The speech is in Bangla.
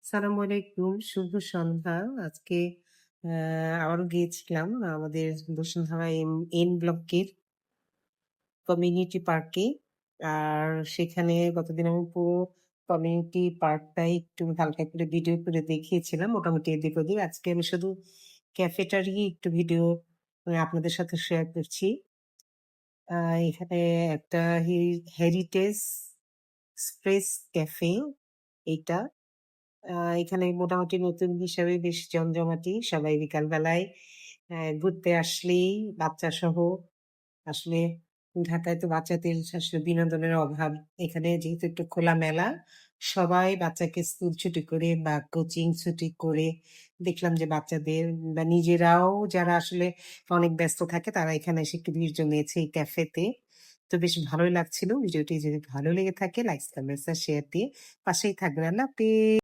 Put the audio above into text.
সালামু আলাইকুম, শুভ সন্ধ্যা। আজকে আবারও গিয়েছিলাম আমাদের বসুন্ধরা এন ব্লকের কমিউনিটি পার্কে। আর সেখানে গতদিন আমি পুরো কমিউনিটি পার্কটাই একটু হালকা করে ভিডিও করে দেখিয়েছিলাম, মোটামুটি এদিক ওদিক। আজকে আমি শুধু ক্যাফেটারই একটু ভিডিও আপনাদের সাথে শেয়ার করছি। এখানে একটা হেরিটেজ স্প্রেস ক্যাফে এইটা। আ এখানে মোটামুটি নতুন হিসাবে বেশ জমজমাটি। সবাই বিকালবেলায় ঘুরতে আসলেই বাচ্চাসহ আসলে ঢাকায় তো বাচ্চাদের আসলে বিনোদনের অভাব। এখানে যেহেতু একটু খোলামেলা, সবাই বাচ্চাকে স্কুল ছুটি করে বা কোচিং ছুটি করে দেখলাম যে বাচ্চাদের বা নিজেরাও যারা আসলে অনেক ব্যস্ত থাকে তারা এখানে এসে একটু ভিড় জমিয়েছে এই ক্যাফেতে। তো বেশ ভালোই লাগছিল। ভিডিওটি যদি ভালো লেগে থাকে লাইক, কমেন্টস আর শেয়ার দিয়ে পাশেই থাকবেন। আল্লাহ হাফেজ।